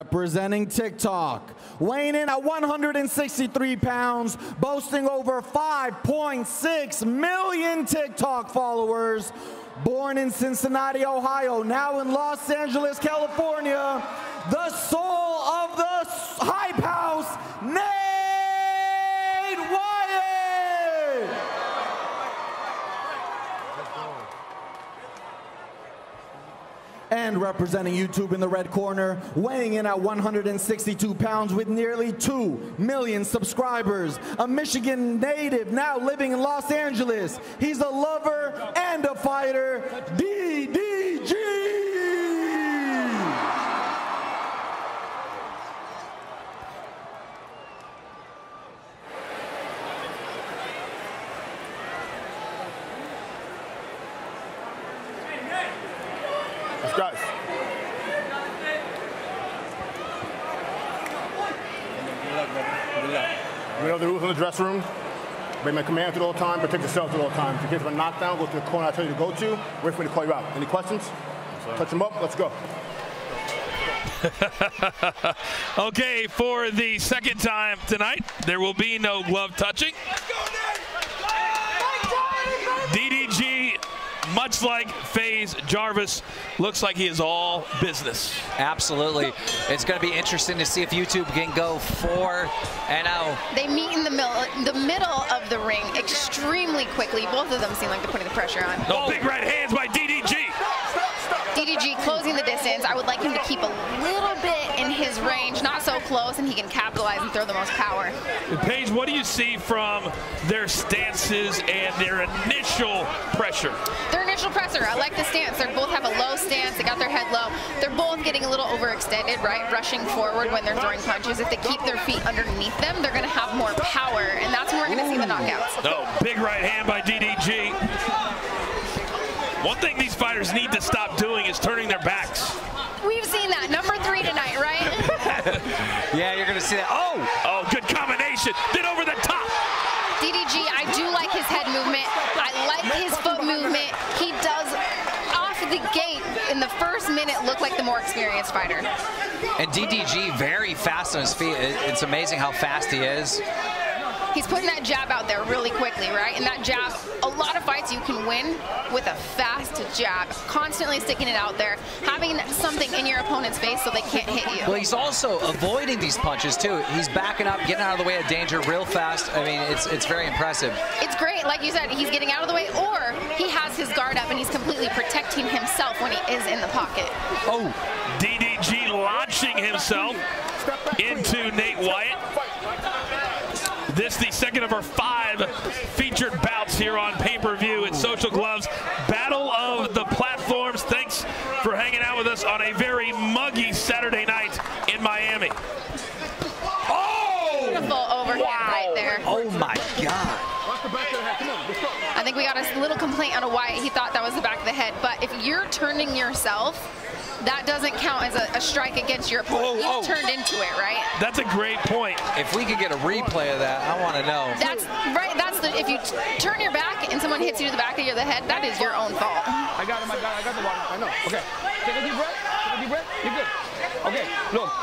Representing TikTok, weighing in at 163 pounds, boasting over 5.6 million TikTok followers. Born in Cincinnati, Ohio, now in Los Angeles, California, the soul of the Hype House, Wyatt! And representing YouTube in the red corner, weighing in at 162 pounds with nearly 2 million subscribers, a Michigan native now living in Los Angeles. He's a lover and a fighter, DDG! Guys. We know the rules in the dressing room. Obey my commands at all times, protect yourselves at all times. In case of a knockdown, go to the corner I tell you to go to. Wait for me to call you out. Any questions? Yes, touch them up. Let's go. Okay, for the second time tonight, there will be no glove touching. DDG, much like FaZe Jarvis, looks like he is all business. Absolutely. It's going to be interesting to see if YouTube can go 4-0. They meet in the middle of the ring extremely quickly. Both of them seem like they're putting the pressure on. No, big right hands by DDG. DDG closing the distance. I would like him to keep a little bit in his range, not so close, and he can capitalize and throw the most power. Paige, what do you see from their stances and their initial pressure? Their initial pressure, I like the stance. They both have a low stance. They got their head low. They're both getting a little overextended, right? Rushing forward when they're throwing punches. If they keep their feet underneath them, they're going to have more power, and that's when we're going to see the knockouts. No, big right hand by DDG. One thing these fighters need to stop doing is turning their backs. We've seen that. Number 3 tonight, right? Yeah, you're going to see that. Oh! Oh, good combination. Then over the top. DDG, I do like his head movement. I like his foot movement. He does, off the gate, in the first minute, look like the more experienced fighter. And DDG very fast on his feet. It's amazing how fast he is. He's putting that jab out there really quickly, right? And that jab, a lot of fights you can win with a fast jab, constantly sticking it out there, having something in your opponent's face so they can't hit you. Well, he's also avoiding these punches, too. He's backing up, getting out of the way of danger real fast. I mean, it's very impressive. It's great. Like you said, he's getting out of the way, or he has his guard up and he's completely protecting himself when he is in the pocket. Oh, DDG launching himself into Nate Wyatt. This the second of our 5 featured bouts here on pay-per-view at Social Gloves. Battle of the Platforms. Thanks for hanging out with us on a very muggy Saturday night in Miami. Oh! Beautiful overhand right there. Oh my God. I think we got a little complaint out of Wyatt. He thought that was the back of the head. But if you're turning yourself, that doesn't count as a strike against your opponent. You turned into it, right? That's a great point. If we could get a replay of that, I want to know. That's right. That's the, if you turn your back and someone hits you to the back of the head, that is your own fault. I got him. I got the water. I know. Okay. Take a deep breath. Take a deep breath. You're good. Okay. Look.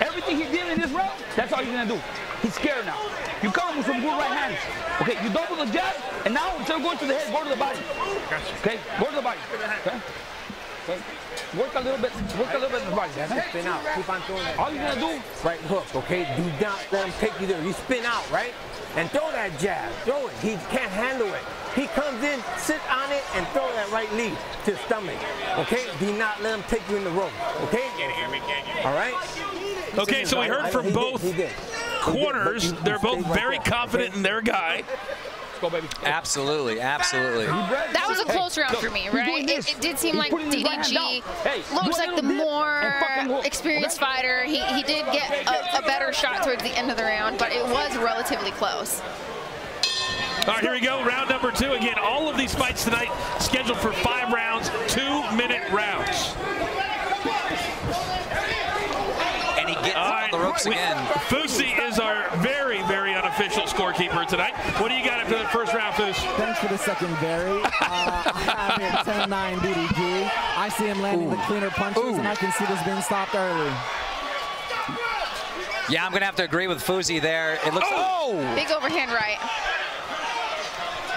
Everything he did in this round, that's all you're gonna do. He's scared now. You come with some good right hands. Okay. You double the jab, and now instead of going to the head, go to the body. Okay. Go to the body. Okay. Okay. Work a little bit in the body. Spin out. Keep on throwing that. All you're gonna do, right hook, okay? Do not let him take you there. You spin out, right? And throw that jab. Throw it. He can't handle it. He comes in, sit on it, and throw that right knee to the stomach. Okay? Do not let him take you in the rope. Okay? All right? Okay, so we heard from both corners. They're both very confident in their guy. Go, baby. Absolutely, absolutely. That was a close round for me, right? It did seem like DDG looks like the more experienced fighter. He did get a better shot towards the end of the round, but it was relatively close. All right, here we go. Round number 2. Again, all of these fights tonight scheduled for 5 rounds, 2-minute rounds. And he gets on the ropes again. Fusi is our very, very unofficial scorekeeper tonight. What do you got after the first round, Foos? Thanks for the second, Barry. I have it 10-9 DDG. I I see him landing the cleaner punches, and I can see this being stopped early. Yeah, I'm going to have to agree with Fuzi there. It looks... Big overhand right.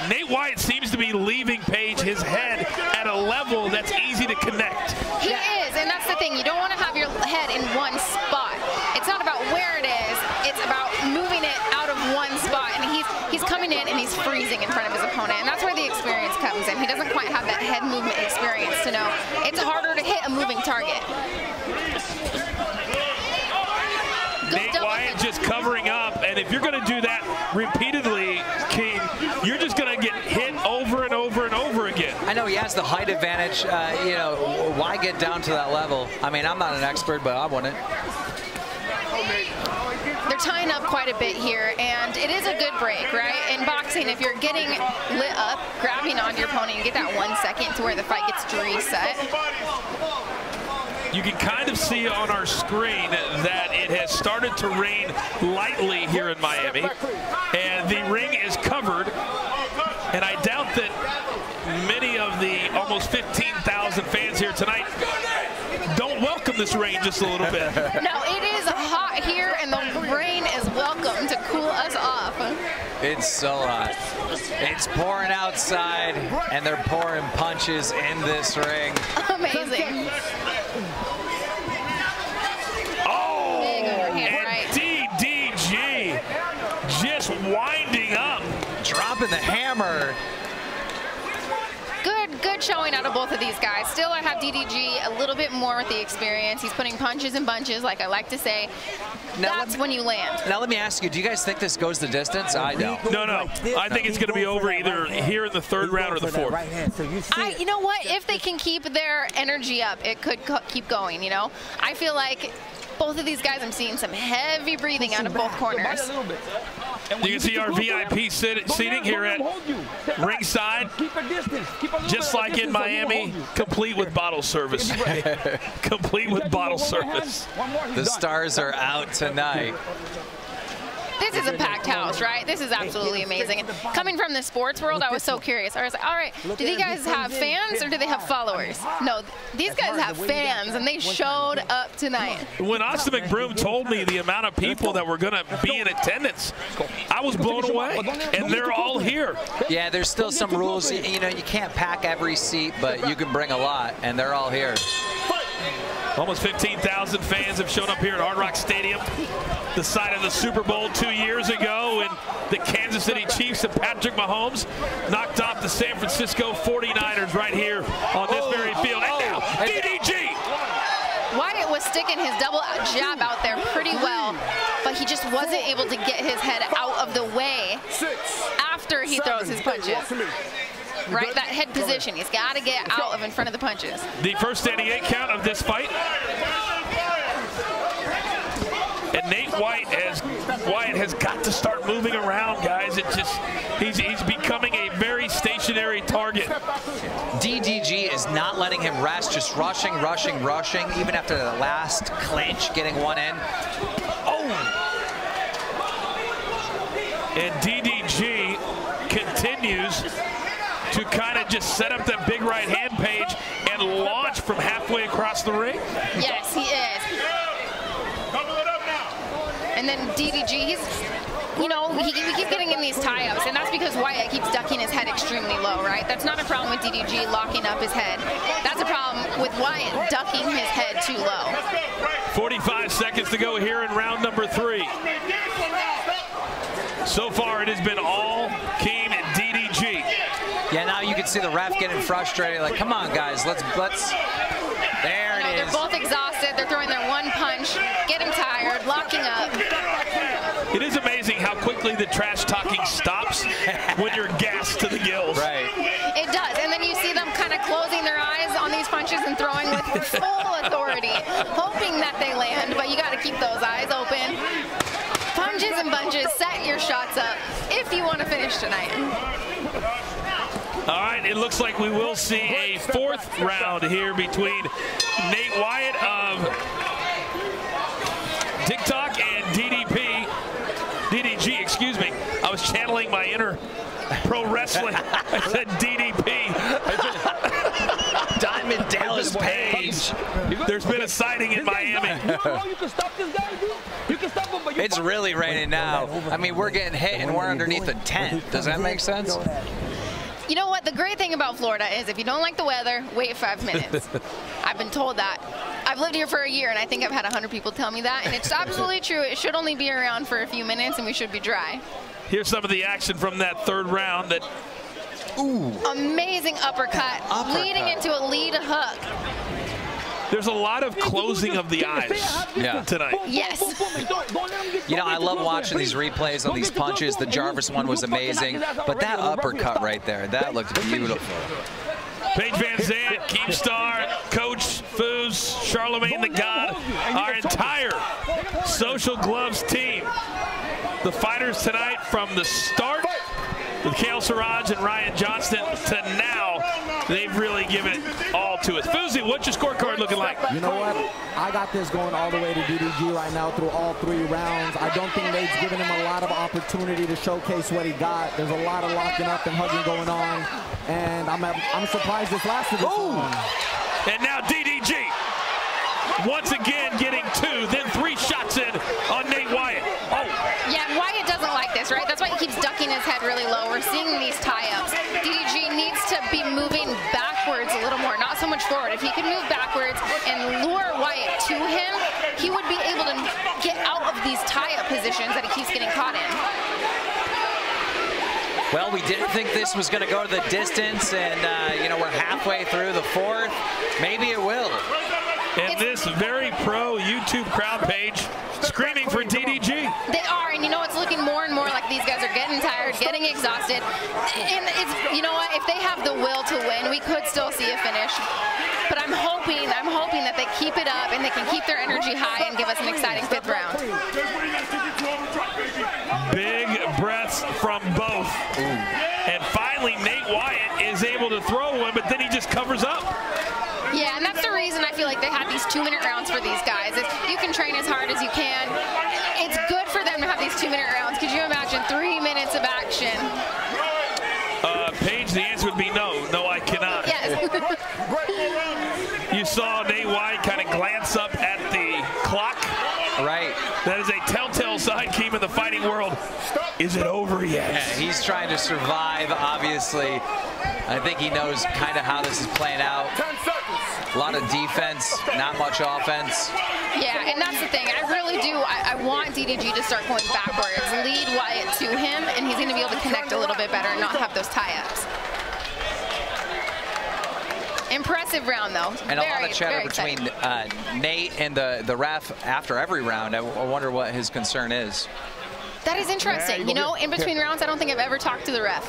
Nate Wyatt seems to be leaving Page his head at a level that's easy to connect. He is, and that's the thing. You don't want to have your head in one spot. It's not about where it is. It's about moving it out of one spot. And he's coming in and he's freezing in front of his opponent. And that's where the experience comes in. He doesn't quite have that head movement experience to know it's harder to hit a moving target. Nate Wyatt just covering up, and if you're going to do that repeatedly, King, you're just going to get hit over and over and over again. I know he has the height advantage. You know, why get down to that level? I mean, I'm not an expert, but I wouldn't. They're tying up quite a bit here, and it is a good break, right? In boxing, if you're getting lit up, grabbing onto your opponent, you get that 1 second to where the fight gets to reset. You can kind of see on our screen that it has started to rain lightly here in Miami, and the ring is covered, and I doubt that many of the almost 15,000 fans here tonight don't welcome this rain just a little bit. No, it is hot here, and the rain is welcome to cool us off. It's so hot. It's pouring outside, and they're pouring punches in this ring. Amazing. Big overhand right. DDG just winding up. Dropping the hammer. Good showing out of both of these guys. Still, I have DDG a little bit more with the experience. He's putting punches in bunches, like I like to say. That's when you land. Now let me ask you, do you guys think this goes the distance? I don't. No. I think it's going to be over either here in the third round or the fourth. You know what? If they can keep their energy up, it could keep going, you know? I feel like both of these guys, I'm seeing some heavy breathing out of both corners. You can see our VIP seating here at ringside, just like in Miami, complete with bottle service. Complete with bottle service. The stars are out tonight. This is a packed house, right? This is absolutely amazing. And coming from the sports world, I was so curious. I was like, all right, do these guys have fans or do they have followers? No, these guys have fans, and they showed up tonight. When Austin McBroom told me the amount of people that were going to be in attendance, I was blown away, and they're all here. Yeah, there's still some rules. You know, you can't pack every seat, but you can bring a lot, and they're all here. Almost 15,000 fans have shown up here at Hard Rock Stadium, the site of the Super Bowl 2 years ago, when the Kansas City Chiefs and Patrick Mahomes knocked off the San Francisco 49ers right here on this very field. And now, DDG! Wyatt was sticking his double jab out there pretty well, but he just wasn't able to get his head out of the way after he throws his punches. Right, that head position. He's got to get out of in front of the punches. The first standing 8 count of this fight. And Nate Wyatt has got to start moving around, guys. It just he's becoming a very stationary target. DDG is not letting him rest, just rushing, even after the last clinch, getting one in. And DDG continues to kind of just set up that big right hand Page and launch from halfway across the ring. Yes, he is. And then DDG, he keeps getting in these tie-ups, and that's because Wyatt keeps ducking his head extremely low, right? That's not a problem with DDG locking up his head. That's a problem with Wyatt ducking his head too low. 45 seconds to go here in round number 3. So far, it has been all Keem and DDG. Yeah, now you can see the ref getting frustrated. Like, come on, guys, let's. There it is. They're both exhausted. They're throwing their one punch, getting tired, locking up. It is amazing how quickly the trash talking stops when you're gassed to the gills. Right. It does, and then you see them kind of closing their eyes on these punches and throwing with full authority, hoping that they land, but you got to keep those eyes open. Punches and bunches, set your shots up if you want to finish tonight. All right, it looks like we will see a 4th round here between Nate Wyatt of TikTok and DDG, excuse me. I was channeling my inner pro wrestling. I said DDP. Diamond Dallas Nicolas Page. There's been a sighting in Miami. You can stop this guy, dude. You can stop him, but you It's really raining now. I mean, we're getting hit and we're underneath a tent. Does that make sense? You know what? The great thing about Florida is if you don't like the weather, wait 5 minutes. I've been told that. I've lived here for a year, and I think I've had 100 people tell me that, and it's absolutely true. It should only be around for a few minutes, and we should be dry. Here's some of the action from that third round. That amazing uppercut, leading into a lead hook. There's a lot of closing of the eyes tonight. Yes. You know, I love watching these replays on these punches. The Jarvis one was amazing, but that uppercut right there, that looked beautiful. Paige Van Zandt, Keemstar, Coach Foos, Charlemagne the God, our entire Social Gloves team. The fighters tonight from the start with Kale Siraj and Ryan Johnston to now, they've really given it all to us. Foosy, what's your scorecard looking like? You know what? I got this going all the way to DDG right now through all 3 rounds. I don't think Nate's given him a lot of opportunity to showcase what he got. There's a lot of locking up and hugging going on, and I'm surprised this lasted this long. And now DDG, once again getting 2, then 3 shots in on Nate Wyatt. Yeah, Wyatt doesn't like this, right? That's why he keeps ducking his head really low. We're seeing these tie-ups. DDG needs to be moving backwards a little more, not so much forward. If he could move backwards and lure Wyatt to him, he would be able to get out of these tie-up positions that he keeps getting caught in. Well, we didn't think this was going to go to the distance, and, you know, we're halfway through the 4th. Maybe it will. And this very pro YouTube crowd page screaming for DDG. They are, and you know, it's looking more and more like these guys are getting tired, getting exhausted. And it's, you know what, if they have the will to win, we could still see a finish. But I'm hoping that they keep it up and they can keep their energy high and give us an exciting 5th round. Big breaths from both. And finally, Nate Wyatt is able to throw one, but then he just covers up. Yeah, and that's the reason I feel like they had these 2-minute rounds for these guys. You can train as hard as you can. It's good for them to have these 2-minute rounds. Could you imagine 3 minutes of action? Paige, the answer would be no. No, I cannot. Yes. You saw Nate Wyatt kind of glance up at the clock. Right. That is a telltale sign, Keem, in the fighting world. Is it over yet? Yeah, he's trying to survive, obviously. I think he knows kind of how this is playing out. 10 seconds. A lot of defense, not much offense. Yeah, and that's the thing. I really do. I want DDG to start going backwards, lead Wyatt to him, and he's going to be able to connect a little bit better and not have those tie-ups. Impressive round, though. And a lot of chatter between Nate and the ref after every round. I wonder what his concern is. That is interesting. You know, in between rounds, I don't think I've ever talked to the ref.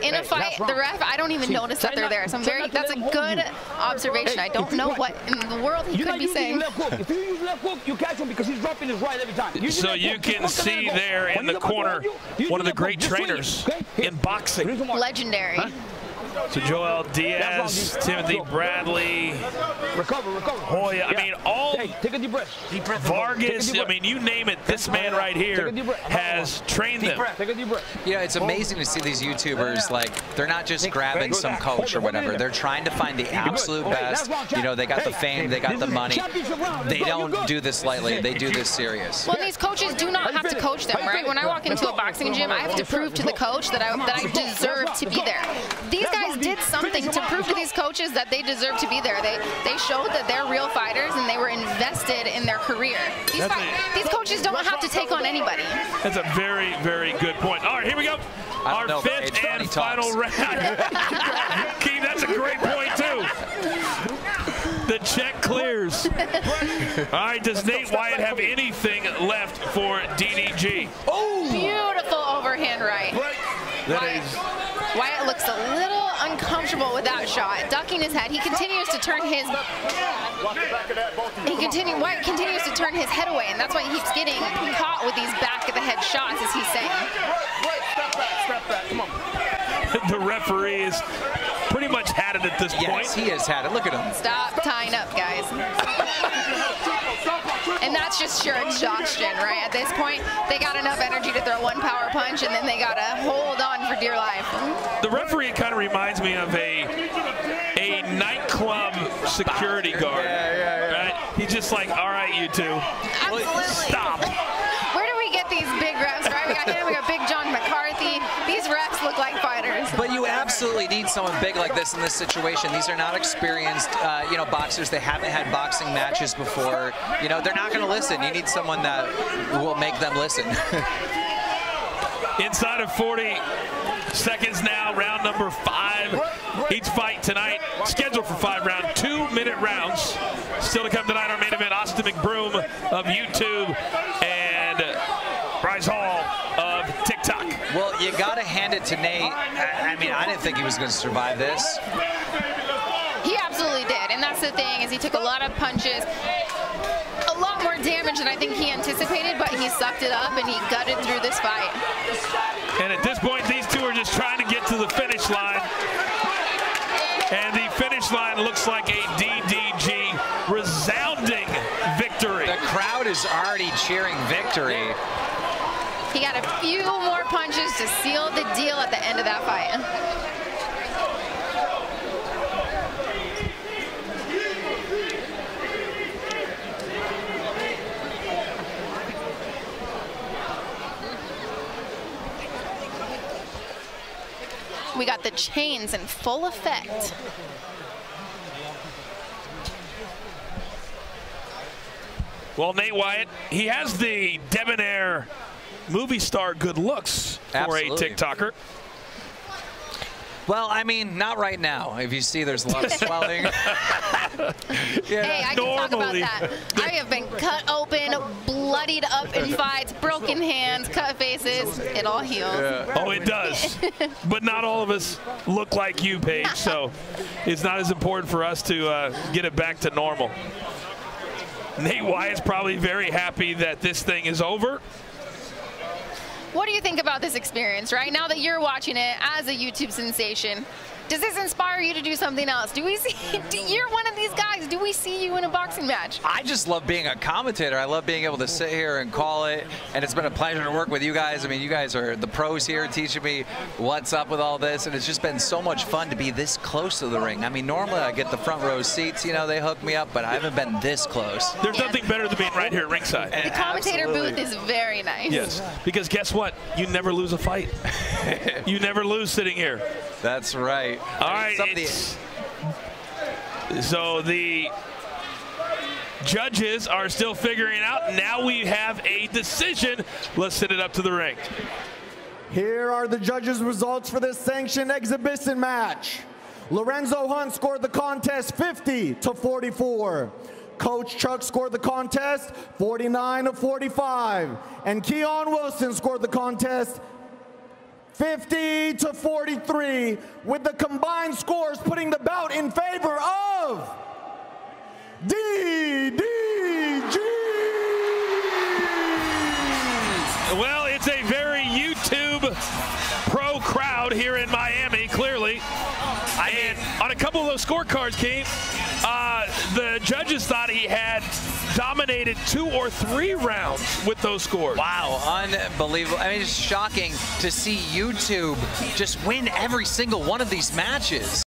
In a fight, the ref, I don't even notice that they're there. So that's a good observation. I don't know what in the world he could be saying. If you use left hook, you catch him because he's dropping his right every time. So you can see there in the corner one of the great trainers in boxing. Legendary. So Joel Diaz, Timothy Bradley, Hoya, I mean, all take a deep breath. Vargas, I mean, you name it, this man right here has trained them. Take a deep breath. Yeah, it's amazing to see these YouTubers, like, they're not just grabbing some coach or whatever. They're trying to find the absolute best. You know, they got the fame, they got the money. They don't do this lightly. They do this serious. Well, these coaches do not have to coach them, right? When I walk into a boxing gym, I have to prove to the coach that I deserve to be there. These guys did something to prove to these coaches that they deserve to be there. They showed that they're real fighters and they were invested in their career. These coaches don't have to take on anybody. That's a very, very good point. All right, here we go. Our 5th and final round. Keem, that's a great point, too. The check clears. All right, does Nate Wyatt have anything left for DDG? Oh! Beautiful overhand right. Wyatt looks a little uncomfortable with that shot, ducking his head. He continues to turn his Wyatt continues to turn his head away, and that's why he keeps getting caught with these back of the head shots, as he's saying. Step back, come on. The referee is pretty much had it at this point. Yes, he has had it. Look at him. Stop tying up, guys. And that's just sheer exhaustion, right? At this point, they got enough energy to throw one power punch, and then they got to hold on for dear life. The referee kind of reminds me of a nightclub security guard. Right? He's just like, all right, you two. Absolutely. Stop. Where do we get these big refs, right? We got him, we got Big John McCarthy. These refs look like fighters. But you absolutely need someone big like this in this situation. These are not experienced, boxers. They haven't had boxing matches before. They're not going to listen. You need someone that will make them listen. Inside of 40 seconds now, round number 5. Each fight tonight scheduled for 5 round, 2-minute rounds. Still to come tonight, our main event, Austin McBroom of YouTube and Bryce Hall of TikTok. Well, you got to hand it to Nate. I mean, I didn't think he was going to survive this. He absolutely did, and that's the thing, is he took a lot of punches. A lot more damage than I think he anticipated, but he sucked it up and he gutted through this fight. And at this point, these two are just trying to get to the finish line. And the finish line looks like a DDG resounding victory. The crowd is already cheering victory. He got a few more punches to seal the deal at the end of that fight. We got the chains in full effect. Well, Nate Wyatt, he has the debonair movie star good looks for a TikToker. Well, I mean, not right now. If you see, there's a lot of swelling. Hey, I can talk about that. I have been cut open, bloodied up in fights, broken hands, cut faces. It all heals. Yeah. Oh, it does. But not all of us look like you, Paige, so it's not as important for us to get it back to normal. Nate Wyatt's probably very happy that this thing is over. What do you think about this experience, right? Now that you're watching it as a YouTube sensation, does this inspire you to do something else? Do we see, you're one of these guys, do we see you in a boxing match? I just love being a commentator. I love being able to sit here and call it, and it's been a pleasure to work with you guys. I mean, you guys are the pros here teaching me what's up with all this, and it's just been so much fun to be this close to the ring. I mean, normally I get the front row seats, they hook me up, but I haven't been this close. There's nothing better than being right here at ringside. The commentator booth is very nice. Yes, because guess what? You never lose a fight. You never lose sitting here. That's right. All right. So the judges are still figuring out. Now we have a decision. Let's send it up to the ring. Here are the judges' results for this sanctioned exhibition match. Lorenzo Hunt scored the contest 50-44. Coach Chuck scored the contest 49-45. And Keon Wilson scored the contest 50-43, with the combined scores putting the bout in favor of DDG. Well, it's a very YouTube pro crowd here in Miami, clearly. And on a couple of those scorecards, King, the judges thought he had dominated 2 or 3 rounds with those scores. Wow, unbelievable. I mean, it's shocking to see YouTube just win every single one of these matches.